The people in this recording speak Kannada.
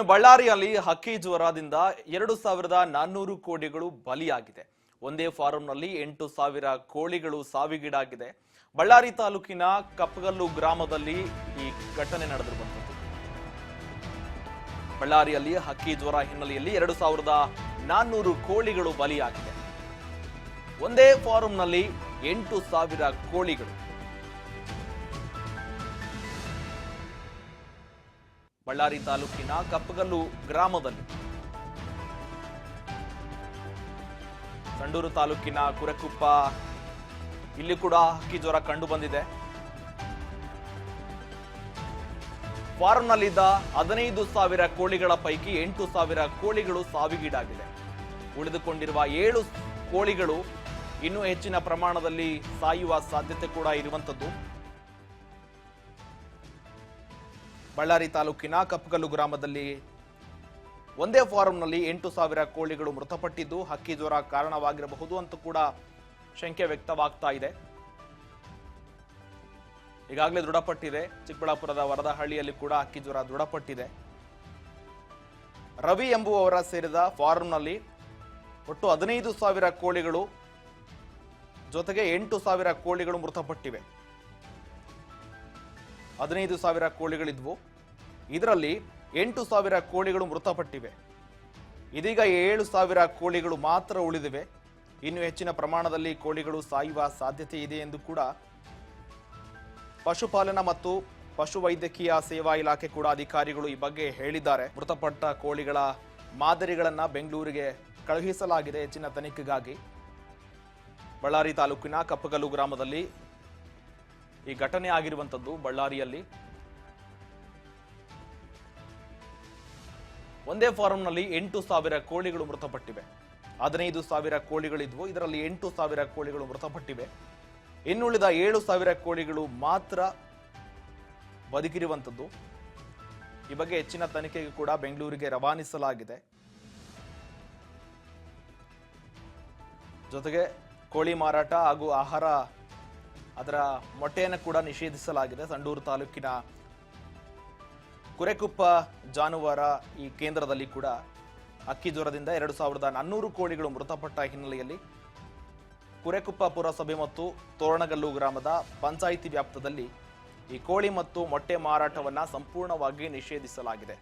ಇನ್ನು ಬಳ್ಳಾರಿಯಲ್ಲಿ ಹಕ್ಕಿ ಜ್ವರದಿಂದ 2,400 ಕೋಳಿಗಳು ಬಲಿಯಾಗಿದೆ. ಒಂದೇ ಫಾರಂನಲ್ಲಿ 8,000 ಕೋಳಿಗಳು ಸಾವಿಗೀಡಾಗಿದೆ. ಬಳ್ಳಾರಿ ತಾಲೂಕಿನ ಕಪ್ಪಗಲ್ಲು ಗ್ರಾಮದಲ್ಲಿ ಈ ಘಟನೆ ನಡೆದಿರುವಂತದ್ದು. ಬಳ್ಳಾರಿಯಲ್ಲಿ ಹಕ್ಕಿ ಜ್ವರ ಹಿನ್ನೆಲೆಯಲ್ಲಿ 2,400 ಕೋಳಿಗಳು ಬಲಿಯಾಗಿದೆ. ಒಂದೇ ಫಾರಂನಲ್ಲಿ 8,000 ಕೋಳಿಗಳು. ಬಳ್ಳಾರಿ ತಾಲೂಕಿನ ಕಪ್ಪಗಲ್ಲು ಗ್ರಾಮದಲ್ಲಿ, ಸಂಡೂರು ತಾಲೂಕಿನ ಕುರೆಕುಪ್ಪ ಇಲ್ಲಿ ಕೂಡ ಹಕ್ಕಿ ಜ್ವರ ಕಂಡು ಬಂದಿದೆ. ಫಾರಂನಲ್ಲಿದ್ದ 15,000 ಕೋಳಿಗಳ ಪೈಕಿ 8,000 ಕೋಳಿಗಳು ಸಾವಿಗೀಡಾಗಿದೆ. ಉಳಿದುಕೊಂಡಿರುವ 7 ಕೋಳಿಗಳು ಇನ್ನೂ ಹೆಚ್ಚಿನ ಪ್ರಮಾಣದಲ್ಲಿ ಸಾಯುವ ಸಾಧ್ಯತೆ ಕೂಡ ಇರುವಂತದ್ದು. ಬಳ್ಳಾರಿ ತಾಲೂಕಿನ ಕಪ್ಪಗಲ್ಲು ಗ್ರಾಮದಲ್ಲಿ ಒಂದೇ ಫಾರಂನಲ್ಲಿ 8,000 ಕೋಳಿಗಳು ಮೃತಪಟ್ಟಿದ್ದು ಹಕ್ಕಿ ಜ್ವರ ಕಾರಣವಾಗಿರಬಹುದು ಅಂತ ಕೂಡ ಶಂಕೆ ವ್ಯಕ್ತವಾಗ್ತಾ ಇದೆ. ಈಗಾಗಲೇ ದೃಢಪಟ್ಟಿದೆ. ಚಿಕ್ಕಬಳ್ಳಾಪುರದ ವರದಹಳ್ಳಿಯಲ್ಲಿ ಕೂಡ ಹಕ್ಕಿ ಜ್ವರ ದೃಢಪಟ್ಟಿದೆ. ರವಿ ಎಂಬುವವರ ಸೇರಿದ ಫಾರಂನಲ್ಲಿ ಒಟ್ಟು 15,000 ಕೋಳಿಗಳು ಜೊತೆಗೆ 8,000 ಕೋಳಿಗಳು ಮೃತಪಟ್ಟಿವೆ. 15,000 ಕೋಳಿಗಳಿದ್ವು. ಇದರಲ್ಲಿ 8,000 ಕೋಳಿಗಳು ಮೃತಪಟ್ಟಿವೆ. ಇದೀಗ 7,000 ಕೋಳಿಗಳು ಮಾತ್ರ ಉಳಿದಿವೆ. ಇನ್ನು ಹೆಚ್ಚಿನ ಪ್ರಮಾಣದಲ್ಲಿ ಕೋಳಿಗಳು ಸಾಯುವ ಸಾಧ್ಯತೆ ಇದೆ ಎಂದು ಕೂಡ ಪಶುಪಾಲನಾ ಮತ್ತು ಪಶುವೈದ್ಯಕೀಯ ಸೇವಾ ಇಲಾಖೆ ಕೂಡ ಅಧಿಕಾರಿಗಳು ಈ ಬಗ್ಗೆ ಹೇಳಿದ್ದಾರೆ. ಮೃತಪಟ್ಟ ಕೋಳಿಗಳ ಮಾದರಿಗಳನ್ನು ಬೆಂಗಳೂರಿಗೆ ಕಳುಹಿಸಲಾಗಿದೆ ಹೆಚ್ಚಿನ ತನಿಖೆಗಾಗಿ. ಬಳ್ಳಾರಿ ತಾಲೂಕಿನ ಕಪ್ಪಗಲ್ಲು ಗ್ರಾಮದಲ್ಲಿ ಈ ಘಟನೆ ಆಗಿರುವಂತದ್ದು. ಬಳ್ಳಾರಿಯಲ್ಲಿ ಒಂದೇ ಫಾರಂನಲ್ಲಿ 8,000 ಕೋಳಿಗಳು ಮೃತಪಟ್ಟಿವೆ. 15,000 ಕೋಳಿಗಳಿದ್ವು. ಇದರಲ್ಲಿ 8,000 ಕೋಳಿಗಳು ಮೃತಪಟ್ಟಿವೆ. ಇನ್ನುಳಿದ 7,000 ಕೋಳಿಗಳು ಮಾತ್ರ ಬದುಕಿರುವಂತದ್ದು. ಈ ಬಗ್ಗೆ ಹೆಚ್ಚಿನ ತನಿಖೆಗೆ ಕೂಡ ಬೆಂಗಳೂರಿಗೆ ರವಾನಿಸಲಾಗಿದೆ. ಜೊತೆಗೆ ಕೋಳಿ ಮಾರಾಟ ಹಾಗೂ ಆಹಾರ ಅದರ ಮೊಟ್ಟೆಯನ್ನು ಕೂಡ ನಿಷೇಧಿಸಲಾಗಿದೆ. ಸಂಡೂರು ತಾಲೂಕಿನ ಕುರೆಕುಪ್ಪ ಜಾನುವಾರ ಈ ಕೇಂದ್ರದಲ್ಲಿ ಕೂಡ ಹಕ್ಕಿ ಜ್ವರದಿಂದ 2,400 ಕೋಳಿಗಳು ಮೃತಪಟ್ಟ ಹಿನ್ನೆಲೆಯಲ್ಲಿ ಕುರೆಕುಪ್ಪ ಪುರಸಭೆ ಮತ್ತು ತೋರಣಗಲ್ಲು ಗ್ರಾಮದ ಪಂಚಾಯಿತಿ ವ್ಯಾಪ್ತದಲ್ಲಿ ಈ ಕೋಳಿ ಮತ್ತು ಮೊಟ್ಟೆ ಮಾರಾಟವನ್ನು ಸಂಪೂರ್ಣವಾಗಿ ನಿಷೇಧಿಸಲಾಗಿದೆ.